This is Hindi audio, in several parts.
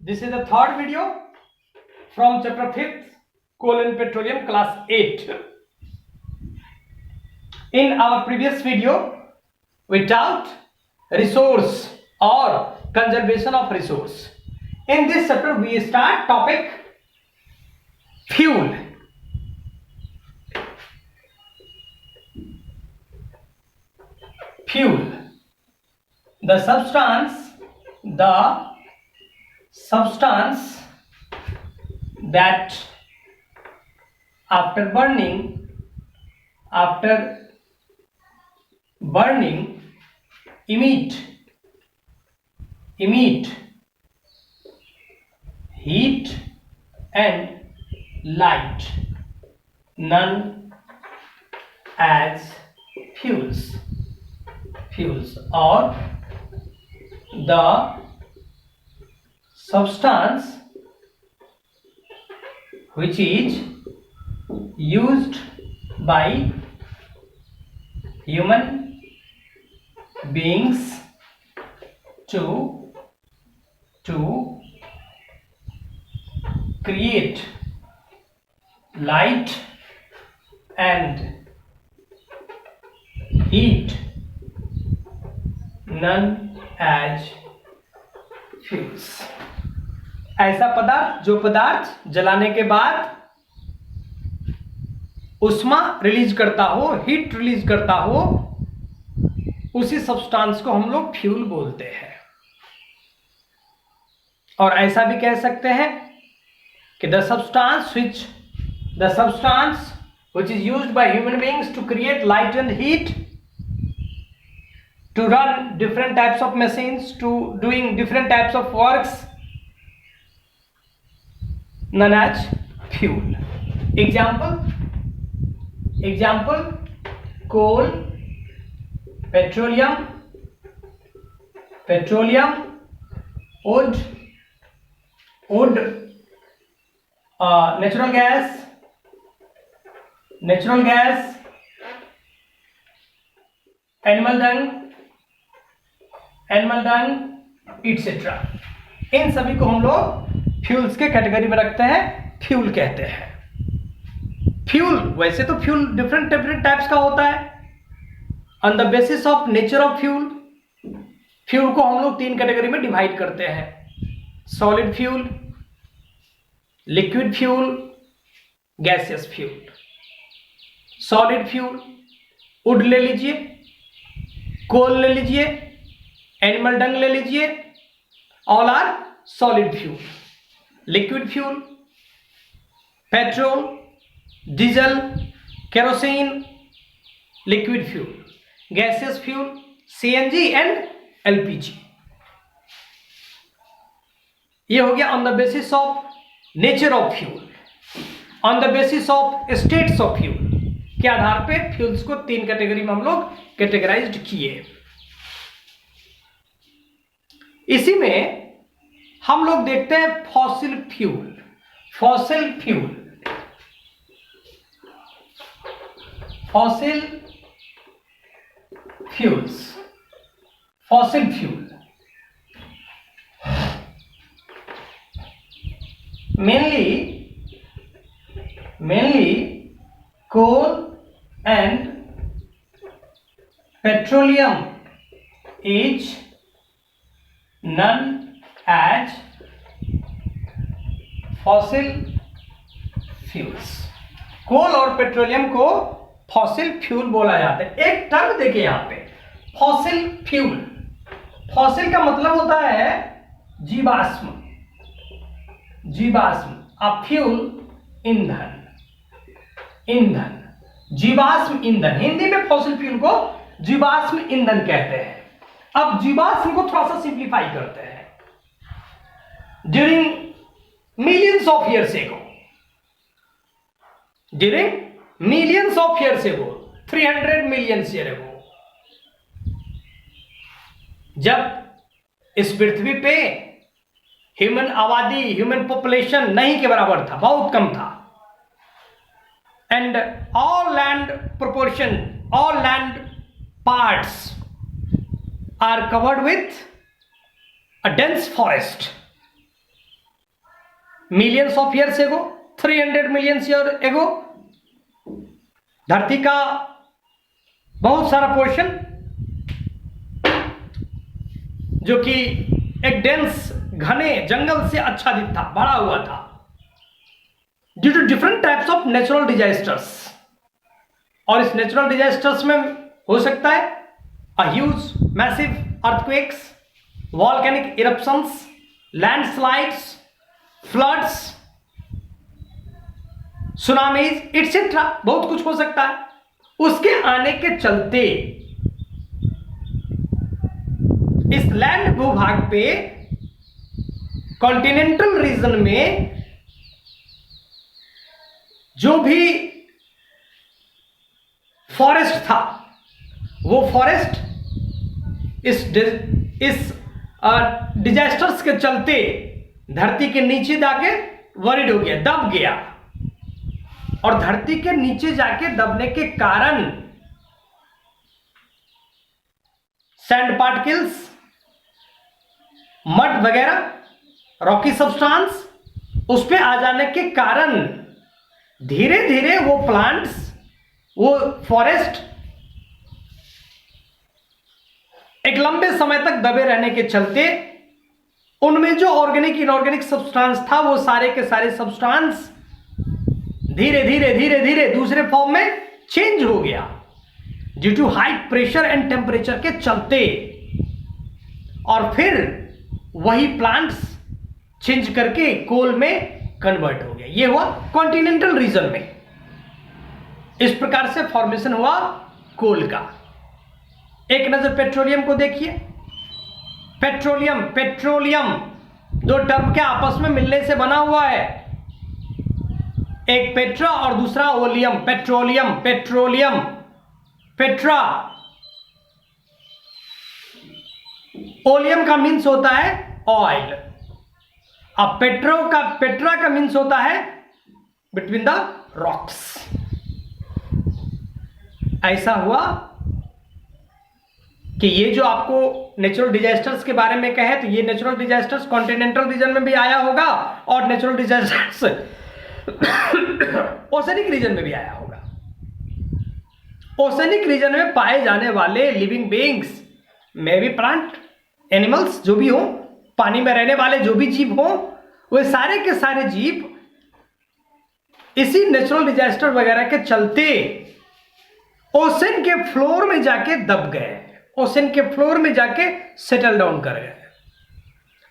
This is the third video from chapter 5th, Coal and Petroleum, class 8. In our previous video, we taught resource or conservation of resource. In this chapter, we start topic fuel. Fuel, the substance that after burning emit heat and light, known as fuels, or the substance which is used by human beings to create light and heat, known as fuels. ऐसा पदार्थ जो पदार्थ जलाने के बाद उष्मा रिलीज करता हो, हीट रिलीज करता हो, उसी सब्सटेंस को हम लोग फ्यूल बोलते हैं. और ऐसा भी कह सकते हैं कि the substance which is used by human beings to create light and heat, to run different types of machines, to doing different types of works, known as fuel. Example, coal, petroleum, wood, natural gas, animal dung, etc. इन सभी को हम लोग फ्यूल्स के कैटेगरी में रखते हैं, फ्यूल कहते हैं. फ्यूल, वैसे तो फ्यूल डिफरेंट टाइप्स का होता है. On the basis of nature of fuel को हम लोग 3 कैटेगरी में डिवाइड करते हैं: solid fuel, liquid fuel, gaseous fuel. Solid fuel, wood ले लीजिए, कोल ले लीजिए, एनिमल डंग ले लीजिए, all are solid fuel. Liquid fuel, petrol, diesel, kerosene, liquid fuel. Gaseous fuel, CNG and LPG. ये हो गया on the basis of nature of fuel, on the basis of states of fuel के आधार पे फ्यूल्स को 3 कैटेगरी में हम लोग कैटेगराइज्ड किए. इसी में हम लोग देखते हैं fossil fuel mainly coal and petroleum is known as fossil fuels. कोल और पेट्रोलियम को फॉसिल फ्यूल बोला जाता है. एक टर्म देखिए यहां पे, फॉसिल फ्यूल. फॉसिल का मतलब होता है जीवाश्म, फ्यूल ईंधन, जीवाश्म ईंधन. हिंदी में फॉसिल फ्यूल को जीवाश्म ईंधन कहते हैं. अब जीवाश्म को थोड़ा सा सिंप्लीफाई करते हैं. During millions of years ago, 300 million year ago, जब इस पृथ्वी पे ह्यूमन पॉपुलेशन नहीं के बराबर था, बहुत कम था, and all land parts are covered with a dense forest. Millions of years ago, 300 millions year ago धरती का बहुत सारा पोर्शन जो कि एक डेंस घने जंगल से आच्छादित था, भरा हुआ था, due to different types of natural disasters. और इस नेचुरल डिजास्टर्स में हो सकता है a huge massive earthquakes, volcanic eruptions, landslides, floods, tsunamis etcetera, बहुत कुछ हो सकता है। उसके आने के चलते इस लैंड भूभाग पे कॉन्टिनेंटल रीजन में जो भी फॉरेस्ट था, वो फॉरेस्ट इस डिजास्टर्स के चलते धरती के नीचे जाके वरिड हो गया, दब गया। और धरती के नीचे जाके दबने के कारण सैंड पार्टिकल्स, मड वगैरह, रॉकी सब्सटेंस उस पे आ जाने के कारण धीरे धीरे वो प्लांट्स, वो फॉरेस्ट एक लंबे समय तक दबे रहने के चलते उनमें जो ऑर्गेनिक इनऑर्गेनिक सब्सटेंस था, वो सारे के सारे सब्सटेंस धीरे धीरे धीरे धीरे दूसरे फॉर्म में चेंज हो गया due to high pressure and temperature के चलते। और फिर वही प्लांट्स चेंज करके कोल में कन्वर्ट हो गया। ये हुआ कॉन्टिनेंटल रीजन में। इस प्रकार से फॉर्मेशन हुआ कोल का। एक नजर पेट्रोलियम को देखिए। पेट्रोलियम दो टर्म के आपस में मिलने से बना हुआ है, एक पेट्रा और दूसरा ओलियम। पेट्रोलियम पेट्रा, ओलियम का मीन्स होता है ऑयल। अब पेट्रा का मीन्स होता है बिटवीन द रॉक्स। ऐसा हुआ कि ये जो आपको नेचुरल डिजास्टर्स के बारे में कहे, तो ये नेचुरल डिजास्टर्स कॉन्टिनेंटल रीजन में भी आया होगा और नेचुरल डिजास्टर्स ओशनिक रीजन में भी आया होगा। ओशनिक रीजन में पाए जाने वाले लिविंग बीइंग्स में भी प्लांट, एनिमल्स जो भी हो, पानी में रहने वाले जो भी जीव हो, वे सारे के सारे जीव इसी नेचुरल डिजास्टर वगैरह के चलते ओशन के फ्लोर में जाके दब गए, ओशन के फ्लोर में जाके सेटल डाउन कर गए।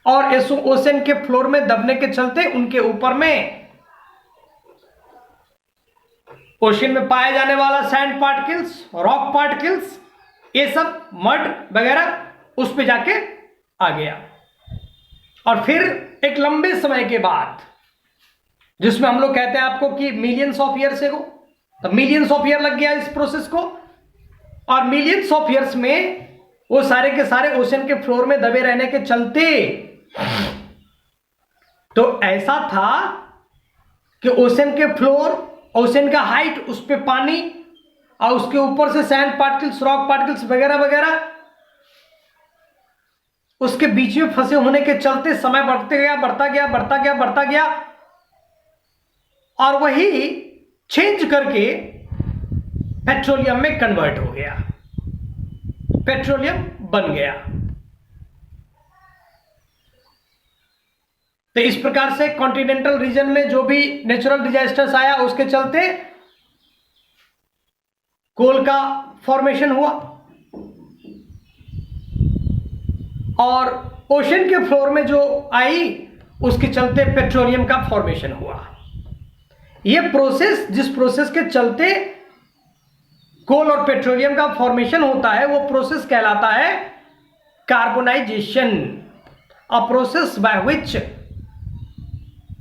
और इस ओशन के फ्लोर में दबने के चलते उनके ऊपर में ओशन में पाए जाने वाला सैंड पार्टिकल्स, रॉक पार्टिकल्स, ये सब मड वगैरह उस पे जाके आ गया। और फिर एक लंबे समय के बाद, जिसमें हम लोग कहते हैं आपको कि मिलियंस ऑफ ईयर्स एगो, तो मिलियंस ऑफ ईयर लग गया इस प्रोसेस को। और मिलियंस ऑफ ईयर्स में वो सारे के सारे ओशन के फ्लोर में दबे रहने के चलते तो ऐसा था कि ओशन के फ्लोर, ओशन का हाइट, उस पे पानी और उसके ऊपर से सैंड पार्टिकल्स, रॉक पार्टिकल्स वगैरह वगैरह, उसके बीच में फंसे होने के चलते समय बढ़ता गया और वही चेंज करके पेट्रोलियम में कन्वर्ट हो गया, पेट्रोलियम बन गया। तो इस प्रकार से कॉन्टिनेंटल रीजन में जो भी नेचुरल डिजास्टर्स आया, उसके चलते कोल का फॉर्मेशन हुआ और ओशन के फ्लोर में जो आई, उसके चलते पेट्रोलियम का फॉर्मेशन हुआ। यह प्रोसेस, जिस प्रोसेस के चलते कोल और पेट्रोलियम का फॉर्मेशन होता है, वो प्रोसेस कहलाता है carbonisation. A process by which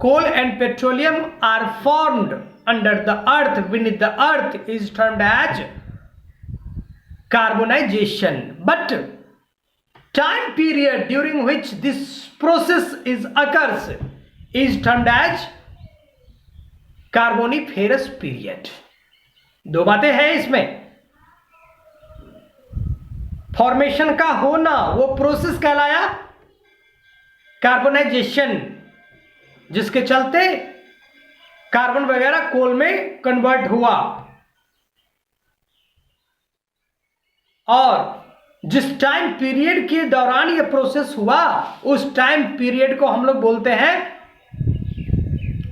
coal and petroleum are formed under the earth, beneath the earth, is termed as carbonization. But time period during which this process occurs is termed as carboniferous period. दो बातें हैं इसमें। फॉर्मेशन का होना, वो प्रोसेस कहलाया कार्बोनाइजेशन, जिसके चलते कार्बन वगैरह कोल में कन्वर्ट हुआ, और जिस टाइम पीरियड के दौरान यह प्रोसेस हुआ उस टाइम पीरियड को हम लोग बोलते हैं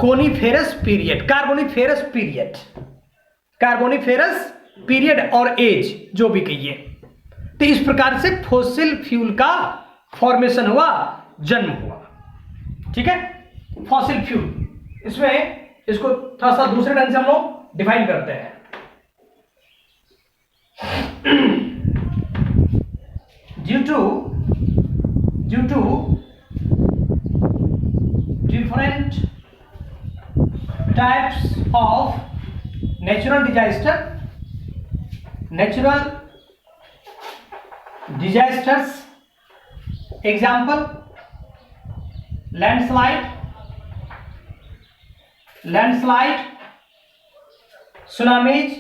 coniferous period, Carboniferous period, Carboniferous period और एज जो भी कहिए। तो इस प्रकार से फॉसिल फ्यूल का फॉर्मेशन हुआ, जन्म हुआ। ठीक है, फॉसिल फ्यूल, इसमें इसको थोड़ा सा दूसरे ढंग से हम लोग डिफाइन करते हैं। due to different types of natural disasters, example landslide, tsunamis,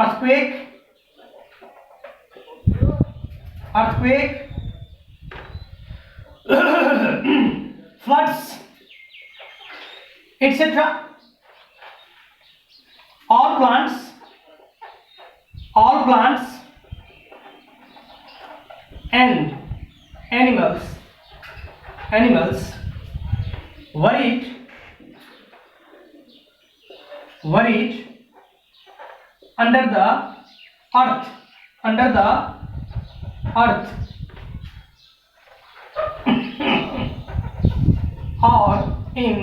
earthquake, floods, etc. All plants and animals worried under the earth or in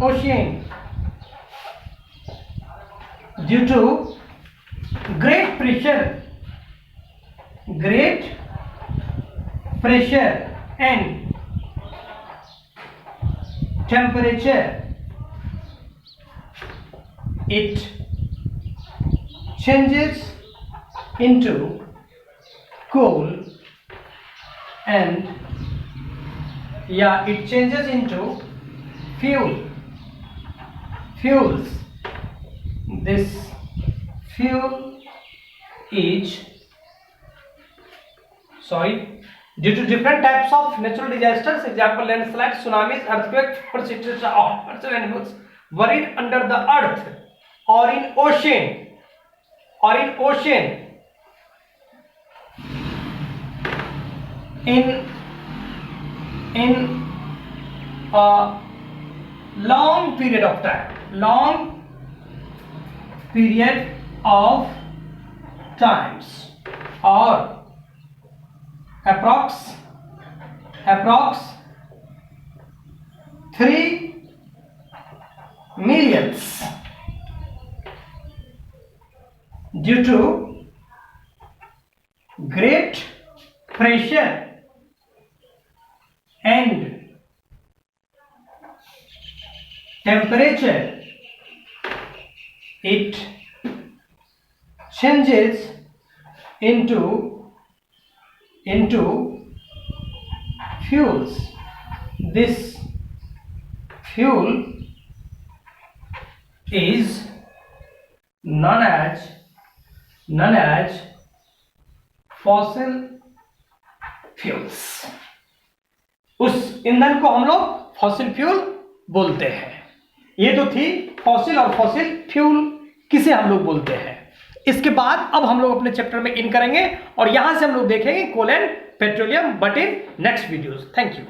ocean due to great pressure and temperature. It changes into coal and it changes into fuels. This fuel is due to different types of natural disasters, example landslide, tsunamis, earthquake, etc. All animals buried under the earth or in ocean in a long period of times or approx 3 millions due to great pressure and temperature. It changes into fuels. This fuel is known as fossil fuels. उस ईंधन को हम लोग फॉसिल फ्यूल बोलते हैं। ये तो थी फॉसिल और फॉसिल फ्यूल किसे हम लोग बोलते हैं। इसके बाद अब हम लोग अपने चैप्टर में इन करेंगे और यहां से हम लोग देखेंगे coal and petroleum but in next videos. Thank you.